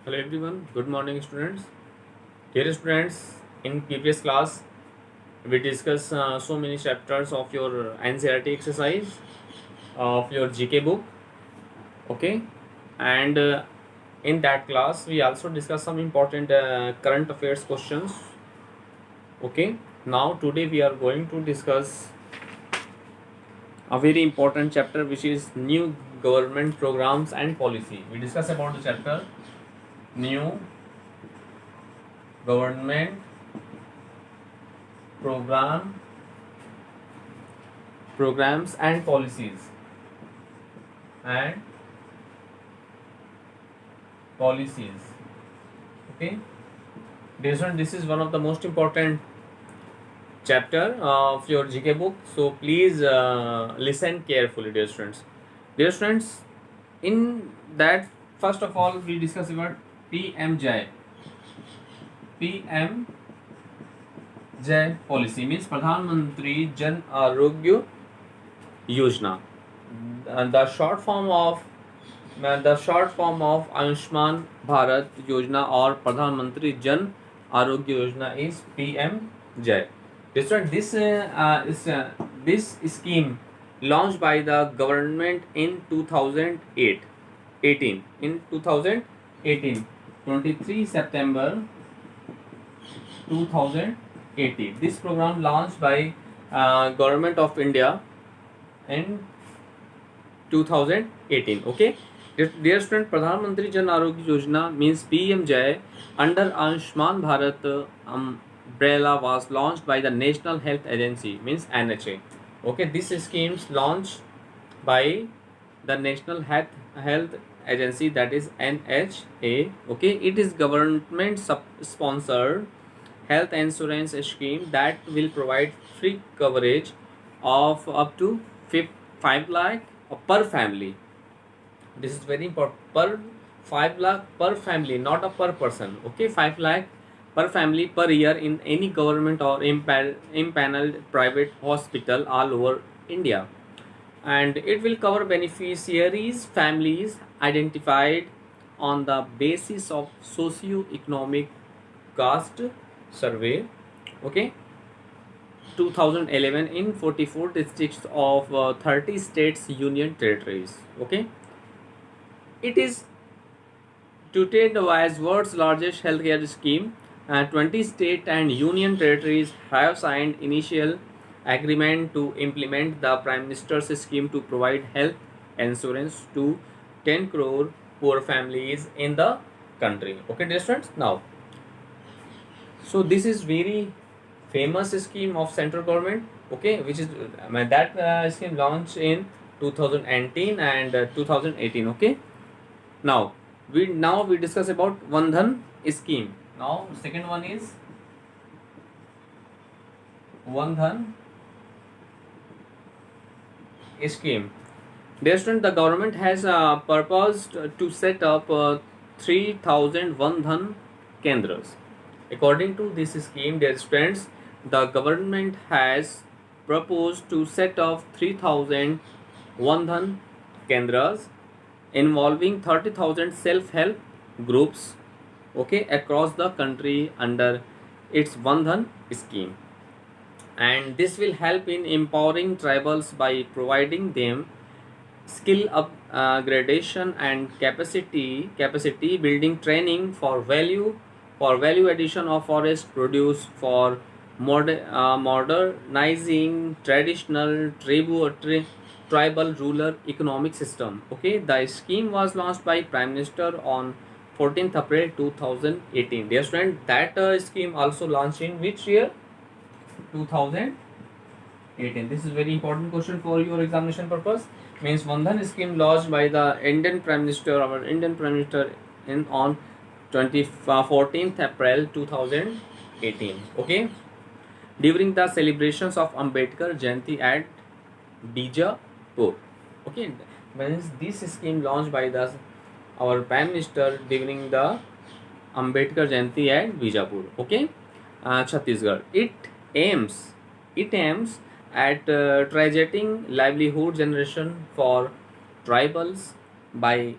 Hello everyone, good morning students. Dear students, in previous class we discussed so many chapters of your NCERT exercise of your GK book, okay? And in that class we also discussed some important current affairs questions, okay? Now today we are going to discuss a very important chapter which is new government programs and policy. We discuss about the chapter new government program programs and and policies, okay. Dear student, this is one of the most important chapter of your GK book, so please listen carefully, dear students. Dear students, in that, first of all we discuss about PMJ. PMJ policy means Pradhan Jan Arogya Yojana. The short form of Ayushman Bharat Yojana or Pradhan Mantri Jan Arogya Yojana is PMJ. This scheme launched by the government in 2018. In 2018, 23 September 2018. This program launched by government of India in 2018. Okay, dear student, Pradhan Mantri Jan Arogya Yojana means PMJ under Ayushman Bharat umbrella was launched by the National Health Agency means NHA. Okay, this schemes launched by the National Health Agency, that is NHA. Okay, it is government sponsored health insurance scheme that will provide free coverage of up to 5 lakh per family. This is very important, per 5 lakh per family, not a per person. Okay, 5 lakh per family per year in any government or impaneled private hospital all over India. And it will cover beneficiaries families identified on the basis of socio-economic caste survey, okay, 2011 in 44 districts of 30 states union territories. Okay, it is touted as world's largest healthcare scheme. 20 state and union territories have signed initial agreement to implement the Prime Minister's scheme to provide health insurance to 10 crore poor families in the country. Okay, dear students, now, so this is very famous scheme of central government, okay, which is that scheme launched in 2018 and 2018. Okay, now we discuss about Vandhan scheme. Now second one is Vandhan scheme. Dear student, the government has proposed to set up 3000 Vandhan Kendras. According to this scheme, dear students, the government has proposed to set up 3000 Vandhan Kendras involving 30,000 self-help groups, okay, across the country under its Vandhan scheme. And this will help in empowering tribals by providing them skill upgradation and capacity building training for value addition of forest produce, for modernizing traditional tribal rural economic system. Okay, the scheme was launched by Prime Minister on 14th April 2018. Dear student, that scheme also launched in which year? 2018. This is very important question for your examination purpose. Means Vandhan scheme launched by the Indian Prime Minister, our Indian Prime Minister, in on 14th April 2018. Okay, during the celebrations of Ambedkar Jayanti at Bijapur. Okay, means this scheme launched by the our Prime Minister during the Ambedkar Jayanti at Bijapur. Okay, Chhattisgarh. Aims at targeting livelihood generation for tribals by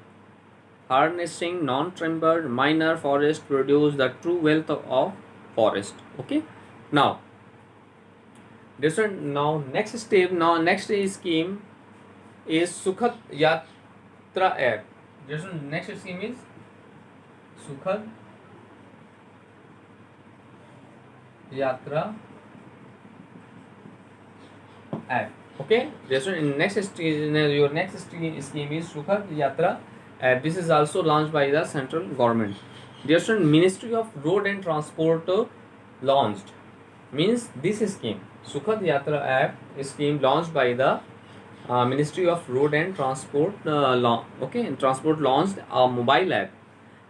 harnessing non-timber minor forest produce the true wealth of forest. Okay, now different. Now next step, now next scheme is Sukhad Yatra app. Different. Next scheme is Sukhad Yatra app. Okay, different. In your next scheme is Sukhad Yatra app. This is also launched by the central government. Different. Ministry of Road and Transport launched, means this scheme Sukhad Yatra app scheme launched by the Ministry of Road and Transport Transport launched a mobile app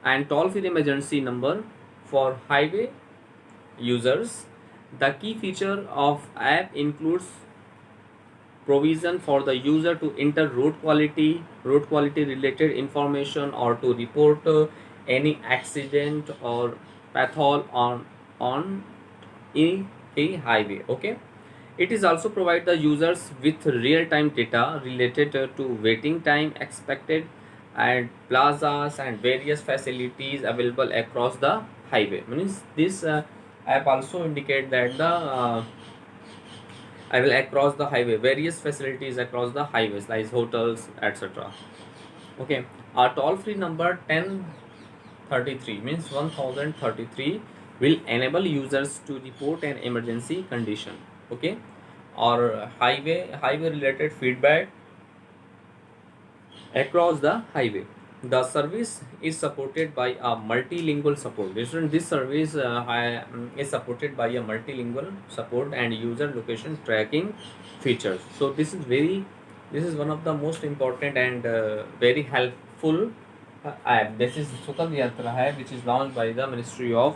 and toll-free emergency number for highway users. The key feature of app includes provision for the user to enter road quality related information, or to report any accident or pathol on a highway. Okay, it is also provide the users with real-time data related to waiting time expected and plazas and various facilities available across the highway. Means this app also indicate that the I will across the highway, various facilities across the highways like hotels, etc. Okay, our toll-free number 1033 means 1033 will enable users to report an emergency condition. Okay, or highway related feedback across the highway. The service is supported by a multilingual support. This service is supported by a multilingual support and user location tracking features. So this is one of the most important and very helpful app. This is Sukhad Yatra app, which is launched by the Ministry of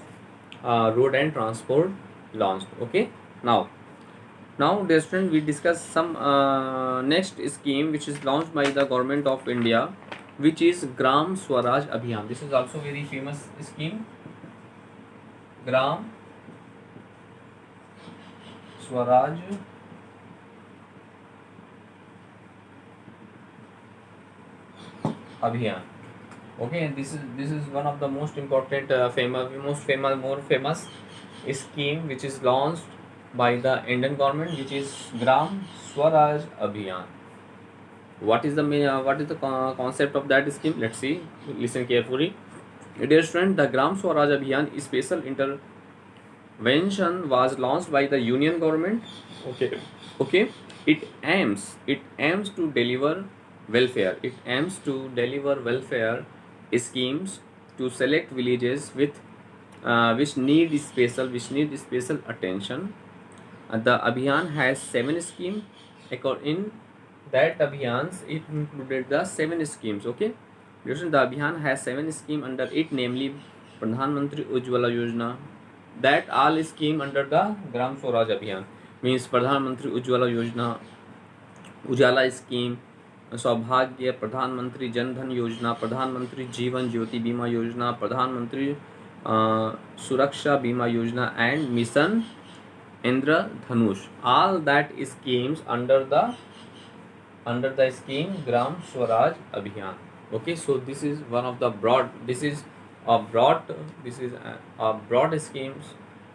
Road and Transport launched. Okay, now dear student, we discuss some next scheme which is launched by the government of India, which is Gram Swaraj Abhiyan. This is also very famous scheme, Gram Swaraj Abhiyan. Okay, and this is one of the most important more famous scheme which is launched by the Indian government, which is Gram Swaraj Abhiyan. What is the concept of that scheme? Let's see. Listen carefully. Dear student, the Gram Swaraj Abhiyan special intervention was launched by the Union government. Okay. It aims to deliver welfare. It aims to deliver welfare schemes to select villages with which need special attention. The Abhiyan has 7 schemes. In that Abhiyans, it included the 7 schemes. Okay, the Abhiyan has 7 schemes under it, namely Pradhan Mantri Ujjwala Yojana. That all scheme under the Gram Swaraj Abhiyan, means Pradhan Mantri Ujjwala Yojana, Ujala scheme, सौभाग्य, प्रधानमंत्री जन धन योजना, प्रधानमंत्री जीवन ज्योति बीमा योजना, प्रधानमंत्री सुरक्षा बीमा योजना, and mission Indradhanush. All that schemes under the scheme Gram Swaraj Abhiyan. Okay, so this is one of the broad schemes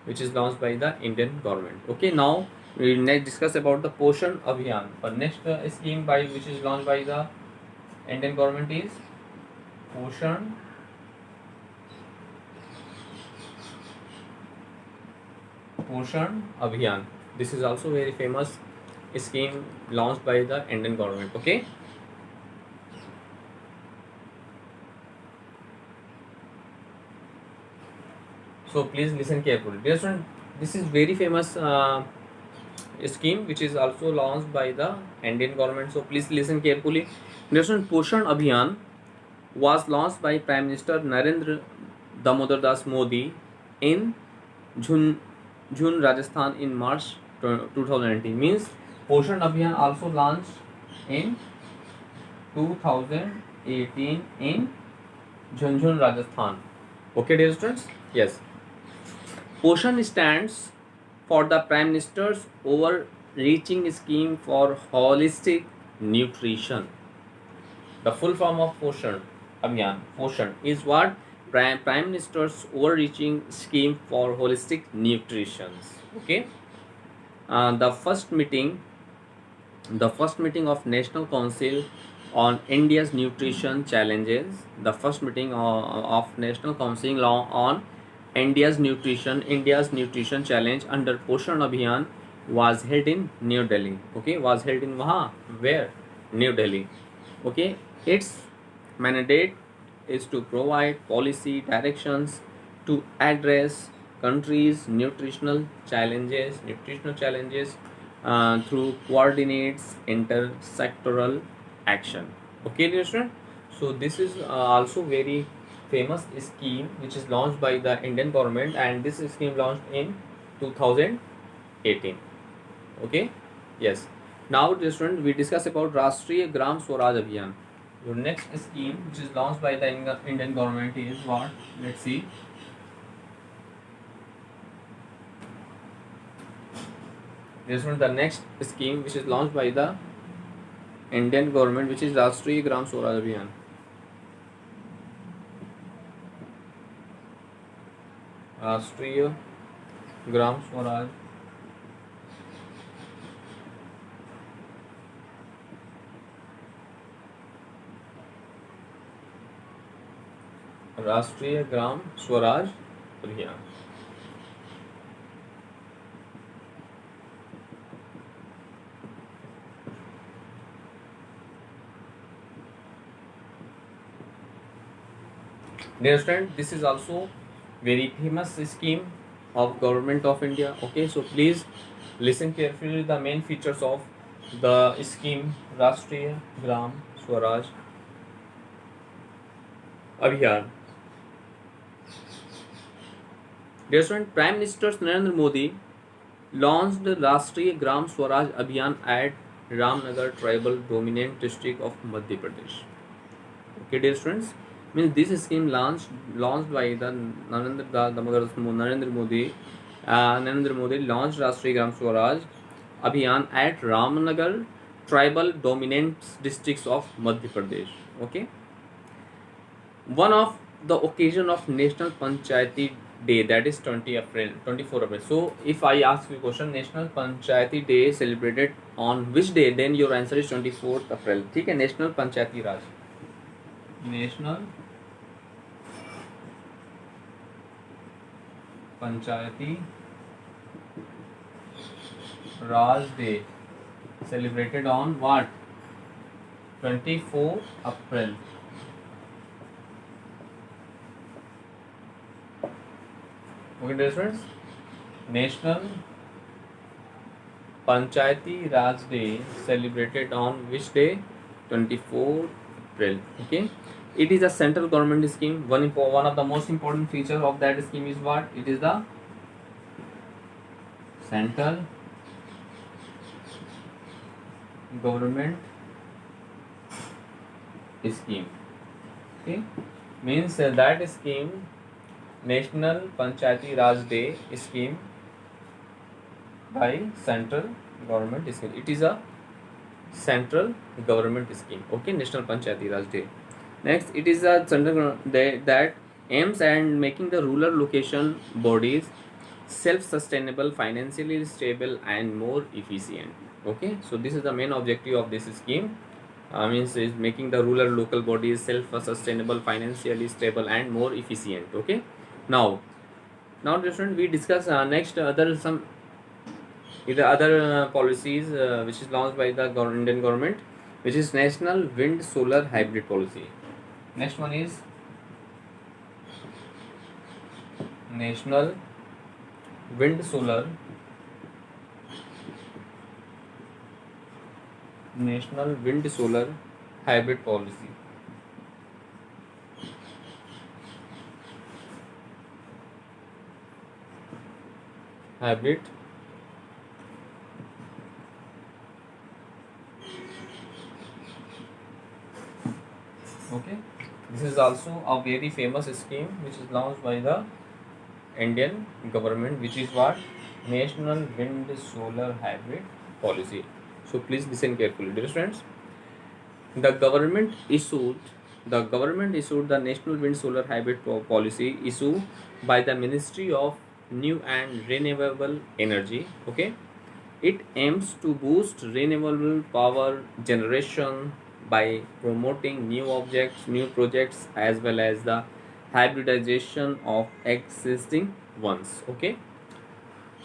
which is launched by the Indian government. Okay, now we will next discuss about the Poshan Abhiyan. The next scheme by which is launched by the Indian government is Poshan Abhiyan. This is also very famous scheme launched by the Indian government. Okay, so please listen carefully. Dear student, this is very famous scheme which is also launched by the Indian government. So please listen carefully. Dear student, Poshan Abhiyan was launched by Prime Minister Narendra Damodar Das Modi in Jhunjhun, Rajasthan in March 2019. Means Poshan Abhiyan also launched in 2018 in Jhunjhun, Rajasthan. Okay, dear students? Yes. Poshan stands for the Prime Minister's overreaching scheme for holistic nutrition. The full form of Poshan Abhiyan, Poshan, is what Prime Minister's overreaching scheme for holistic nutrition. Okay, the first meeting of National Council on India's nutrition challenges. The first meeting of National Council on India's nutrition challenge under Poshan Abhiyan was held in New Delhi. Okay, was held in where? New Delhi. Okay, its mandate is to provide policy directions to address countries' nutritional challenges through coordinates intersectoral action. Okay, dear student. So this is also very famous scheme which is launched by the Indian government, and this scheme launched in 2018. Okay, yes. Now, dear student, we discuss about Rashtriya Gram Swaraj Abhiyan. Your next scheme which is launched by the Indian government is what? Let's see. This one, the next scheme which is launched by the Indian government, which is Rashtriya Gram Swaraj Abhiyan. Rashtriya Gram Swaraj Rashtriya Gram Swaraj Abhiyan. Dear student, this is also very famous scheme of government of India. Okay, so please listen carefully the main features of the scheme Rashtriya Gram Swaraj Abhiyan. Dear student, Prime Minister Narendra Modi launched the Rashtriya Gram Swaraj Abhiyan at Ramnagar tribal dominant district of Madhya Pradesh. Okay, dear students, means this scheme launched by the Narendra Modi. Narendra Modi launched Rashtriya Gram Swaraj Abhiyan at Ramnagar tribal dominant districts of Madhya Pradesh. Okay, one of the occasion of National Panchayati Day, that is 24 April. So if I ask you question, National Panchayati Day celebrated on which day, then your answer is 24th April. ठीक है, National Panchayati Raj, National Panchayati Raj Day celebrated on what? 24 April. Okay, dear friends, National Panchayati Raj Day celebrated on which day? 24 April. Okay, it is a central government scheme. One of the most important features of that scheme is what? It is the central government scheme. Okay, means that scheme, National Panchayati Raj Day scheme by central government scheme. It is a central government scheme. Okay, National Panchayati Raj Day. Next, it is a central that aims at making the rural location bodies self-sustainable, financially stable, and more efficient. Okay, so this is the main objective of this scheme. Means is making the rural local bodies self-sustainable, financially stable, and more efficient. Okay, now different we discuss next other policies which is launched by the Indian government, which is National Wind Solar Hybrid Policy. Next one is National Wind Solar Hybrid Policy. Hybrid okay, this is also a very famous scheme which is launched by the Indian government, which is what? National Wind Solar Hybrid Policy. So please listen carefully, dear friends. The government issued The government issued the National Wind Solar Hybrid Policy issued by the Ministry of New and Renewable Energy. Okay, it aims to boost renewable power generation by promoting new projects, as well as the hybridization of existing ones. Okay,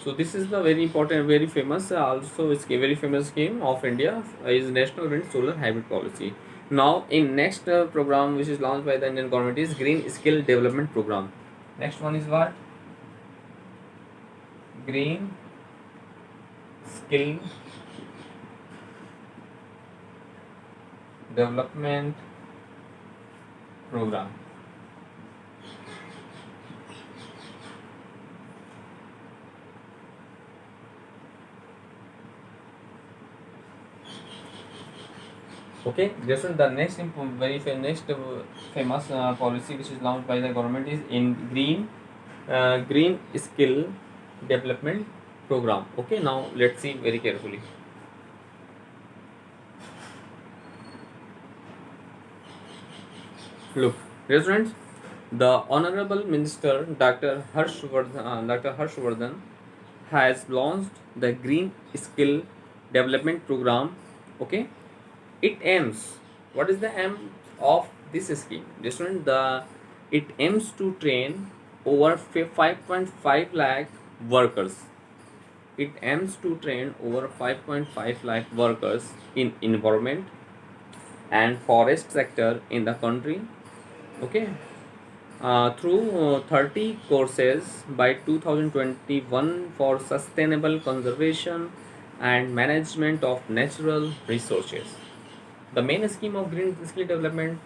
so this is the very important, very famous, also it's a very famous scheme of India, is National Wind Solar Hybrid Policy. Now, in next program which is launched by the Indian government is Green Skill Development Program. Next one is what? Green Skill Development Program. Okay, this is the next next famous policy which is launched by the government is in Green Skill Development Program. Okay, now let's see very carefully. Look, dear friends, the Honorable Minister Dr. Harshvardhan has launched the Green Skill Development Program. Okay, it aims. What is the aim of this scheme? It aims to train over 5.5 lakh workers. It aims to train over 5.5 lakh workers in environment and forest sector in the country. Okay, through 30 courses by 2021 for sustainable conservation and management of natural resources. The main scheme of Green Skill Development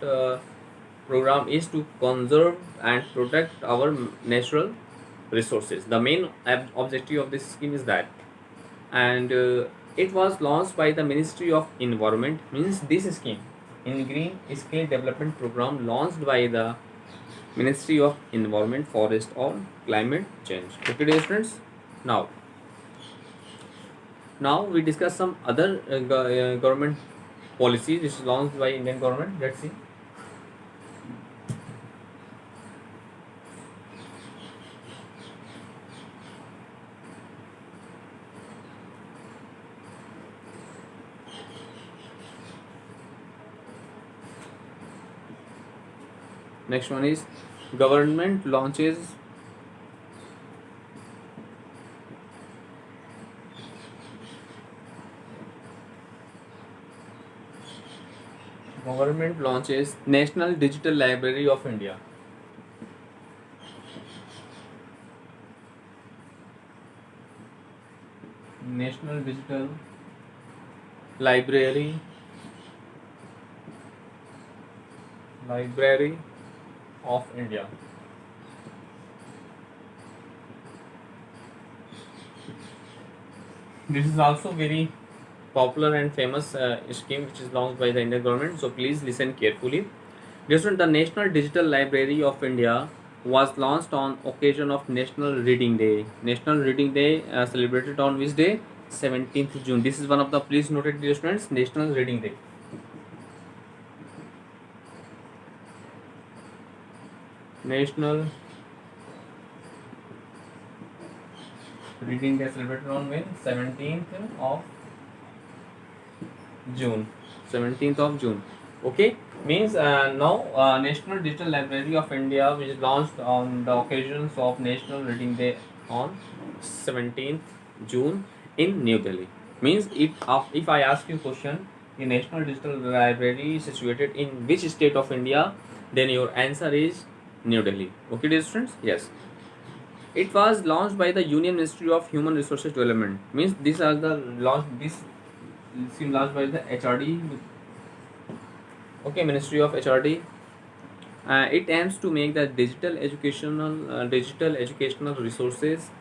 Program is to conserve and protect our natural resources. The main objective of this scheme is that, and it was launched by the Ministry of Environment. Means this scheme in Green Skill Development Program launched by the Ministry of Environment, Forest or Climate Change. Okay, dear students. Now we discuss some other government policies which is launched by Indian government. Let's see. Next one is government launches National Digital Library of India. National Digital Library of India. This is also very popular and famous scheme which is launched by the Indian government. So please listen carefully. The National Digital Library of India was launched on occasion of National Reading Day. National Reading Day celebrated on which day? 17th June. This is one of the, please note it, dear students, National Reading Day. National Reading Day celebrated on when? 17th of June. 17th of June. Okay, means now National Digital Library of India, which is launched on the occasions of National Reading Day on 17th June in New Delhi. Means if I ask you question, the National Digital Library is situated in which state of India, then your answer is New Delhi. Okay, dear students? Yes. It was launched by the Union Ministry of Human Resources Development. Means these are the this scheme launched by the HRD. Okay, Ministry of HRD. It aims to make the digital educational resources.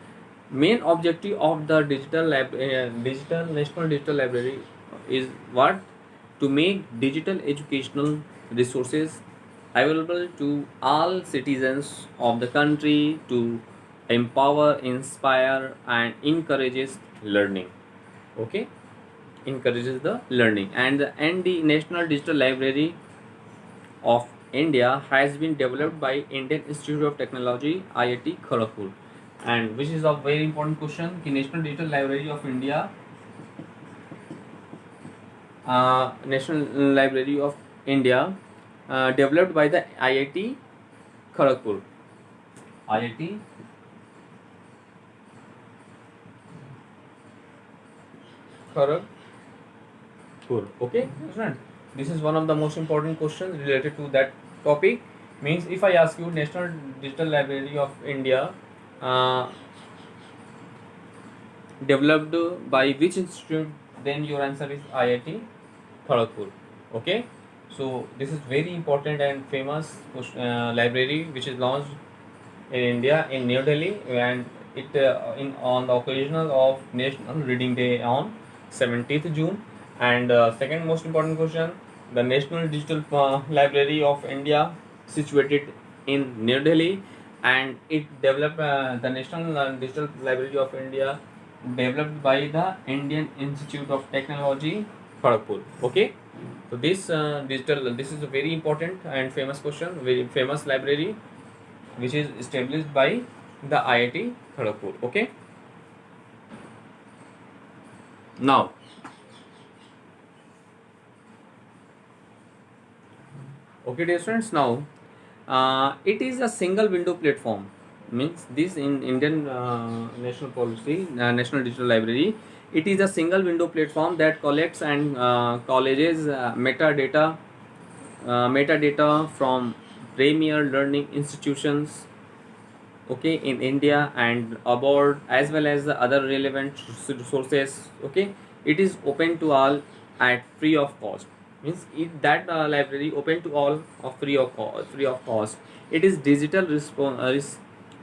Main objective of the National Digital Library is what? To make digital educational resources available to all citizens of the country, to empower, inspire and encourages learning. Okay, encourages the learning. And the National Digital Library of India has been developed by Indian Institute of Technology IIT Kharagpur, and which is a very important question कि National Digital Library of India, National Library of India, developed by the IIT Kharagpur. IIT Kharagpur. Okay, student. This is one of the most important questions related to that topic. Means if I ask you National Digital Library of India, uh, developed by which institute, then your answer is IIT Kharagpur. Okay, so this is very important and famous library which is launched in India in New Delhi, and it in on the occasion of National Reading Day on 17th June. And second most important question, the National Digital Library of India situated in New Delhi, and it developed the National Digital Library of India developed by the Indian Institute of Technology Kharagpur. Okay, so this is a very important and famous question, very famous library which is established by the IIT Kharagpur. Okay, now okay dear students, now it is a single window platform. Means this in Indian national policy, National Digital Library, it is a single window platform that collects and colleges metadata from premier learning institutions, okay, in India and abroad, as well as the other relevant sources. Okay, it is open to all at free of cost. Means it, that library open to all of free of cost. It is digital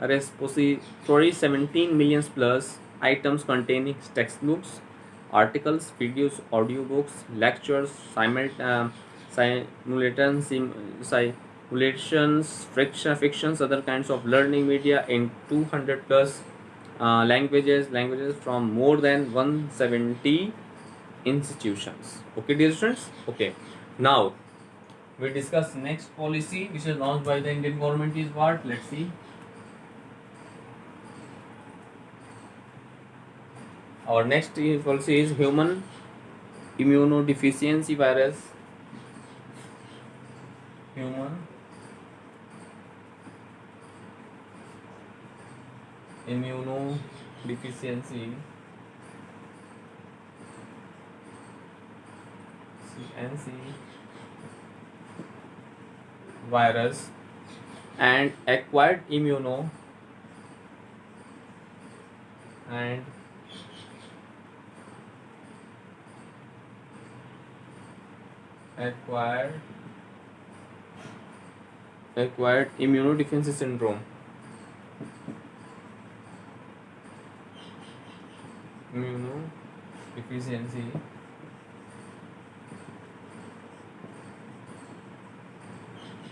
repository, 17 million plus items containing textbooks, articles, videos, audiobooks, lectures, simulations, fictions, other kinds of learning media in 200 plus languages from more than 170 institutions. Okay, dear students. Okay, now we discuss next policy which is launched by the Indian government is what? Let's see. Our next policy is human immunodeficiency virus. Human immunodeficiency CNC virus and acquired and acquired immunodeficiency syndrome. Immunodeficiency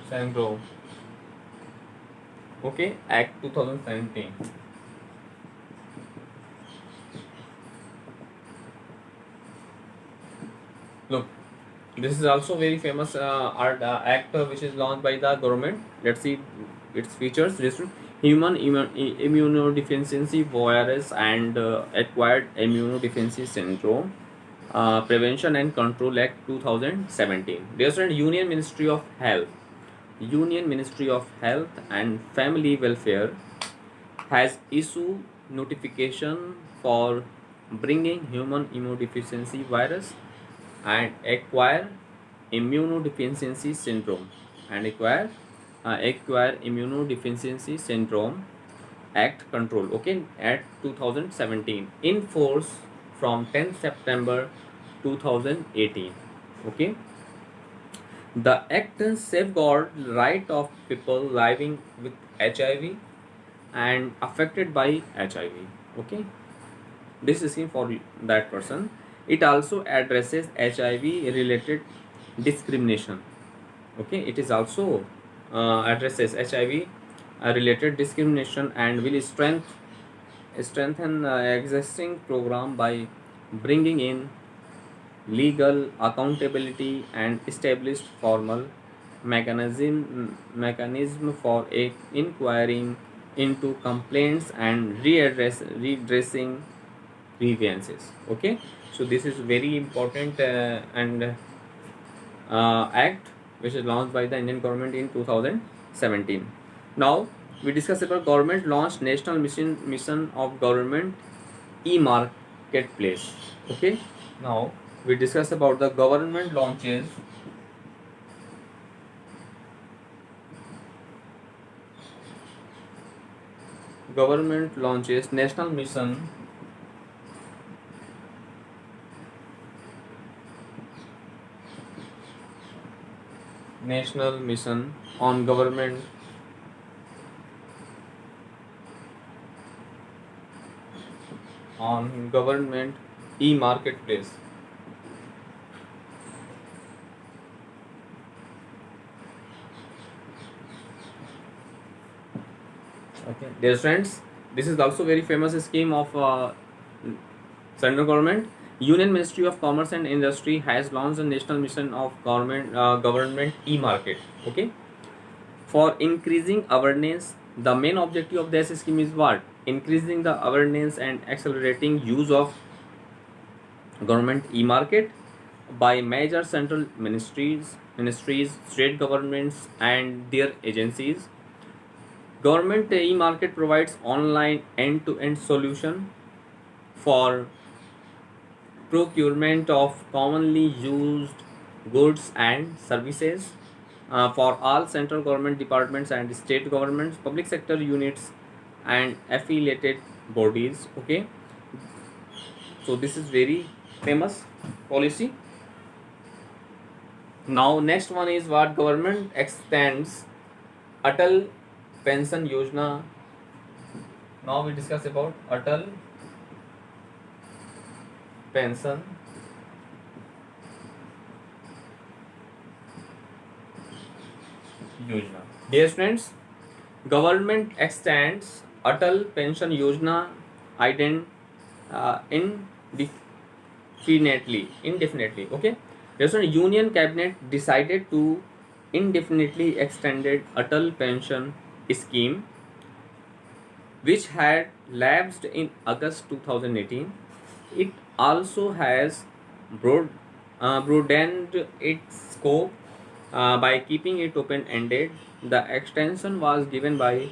syndrome. Okay, Act 2017. Look, this is also very famous act which is launched by the government. Let's see its features. Human immunodeficiency virus and acquired immunodeficiency syndrome Prevention and Control Act 2017. Dear student, Union Ministry of Health and Family Welfare has issued notification for bringing human immunodeficiency virus and acquire immunodeficiency syndrome acquire immunodeficiency syndrome Act control, okay, at 2017, in force from 10 September 2018. Okay, the act safeguard right of people living with HIV and affected by HIV. Okay, this is for that person. It also addresses HIV related discrimination. Okay, it is also addresses HIV related discrimination and will strengthen existing program by bringing in legal accountability and established formal mechanism for inquiring into complaints and redressing grievances. Okay, so this is very important and act which is launched by the Indian government in 2017. Now we discuss about government launched national mission of government e-marketplace. Okay, now we discuss about the government launches national mission on government e-marketplace. Okay, dear friends, this is also very famous scheme of central government. Union Ministry of Commerce and Industry has launched a national mission of government e-market. Okay, for increasing awareness, the main objective of this scheme is what? Increasing the awareness and accelerating use of government e-market by major central ministries, state governments, and their agencies. Government e-market provides online end-to-end solution for procurement of commonly used goods and services for all central government departments and state governments, public sector units, and affiliated bodies. Okay, so this is very famous policy. Now next one is what government extends Atal Pension Yojana. Now we discuss about Atal Pension Yojana. Dear friends, government extends Atal Pension Yojana indefinitely. Okay, there's a Union Cabinet decided to indefinitely extended Atal Pension Scheme, which had lapsed in August 2018. It also has broadened its scope by keeping it open-ended. The extension was given by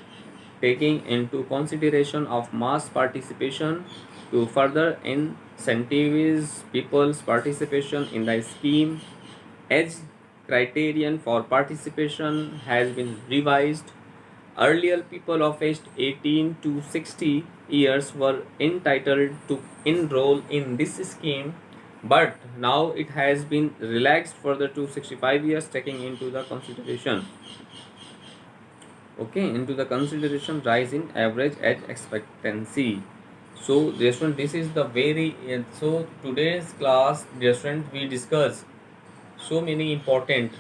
taking into consideration of mass participation to further incentivize people's participation in the scheme. Age criterion for participation has been revised. Earlier, people of aged 18 to 60 years were entitled to enroll in this scheme, but now it has been relaxed further to 65 years, taking into the consideration rise in average age expectancy. So dear student, this is the very so today's class, dear student, we discuss so many important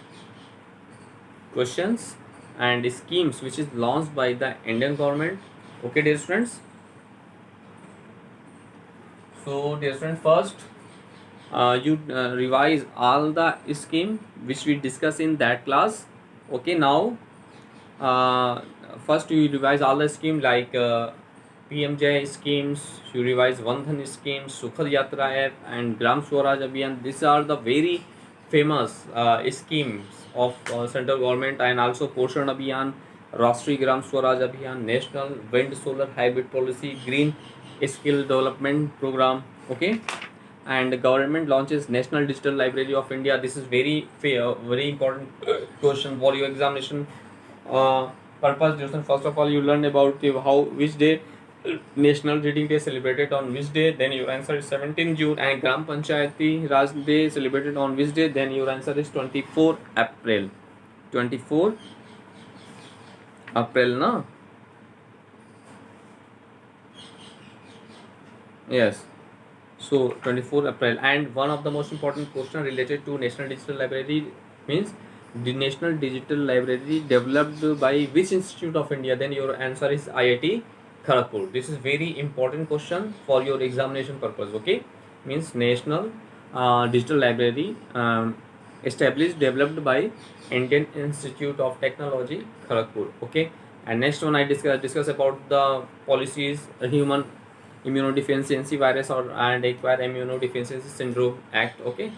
questions and schemes which is launched by the Indian government. Okay, dear students. So dear students, first you revise all the scheme which we discuss in that class. Okay, now first you revise all the scheme like PMJ schemes, you revise Vandhan scheme, Sukhad Yatra app, and Gram Swaraj Abhiyan. These are the very famous schemes of central government, and also Poshan Abhiyan, Rashtriya Gram Swaraj Abhiyan, National Wind Solar Hybrid Policy, Green Skill Development Program. Okay, and the government launches National Digital Library of India. This is very very important question for your examination purpose. First of all, you learn about which day National Reading Day celebrated on which day, then your answer is 17 June, and Gram Panchayati Raj Day celebrated on which day, then your answer is 24 April. 24 April, na? Yes. So 24 April. And one of the most important question related to National Digital Library means the National Digital Library developed by which institute of India? Then your answer is IIT Kharagpur. This is very important question for your examination purpose. Okay, means National Digital Library established, developed by Indian Institute of Technology, Kharagpur. Okay, and next one I discuss about the policies, Human Immunodeficiency Virus or and Acquired Immunodeficiency Syndrome Act. Okay,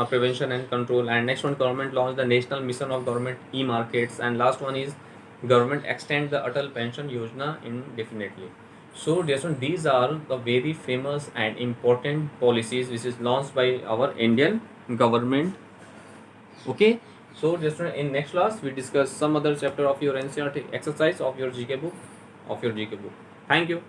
prevention and control. And next one, government launched the national mission of government e-markets. And last one is government extend the Atal Pension Yojana indefinitely. So these are the very famous and important policies which is launched by our Indian government. Okay, so just in next class we discuss some other chapter of your NCERT exercise of your GK book. Thank you.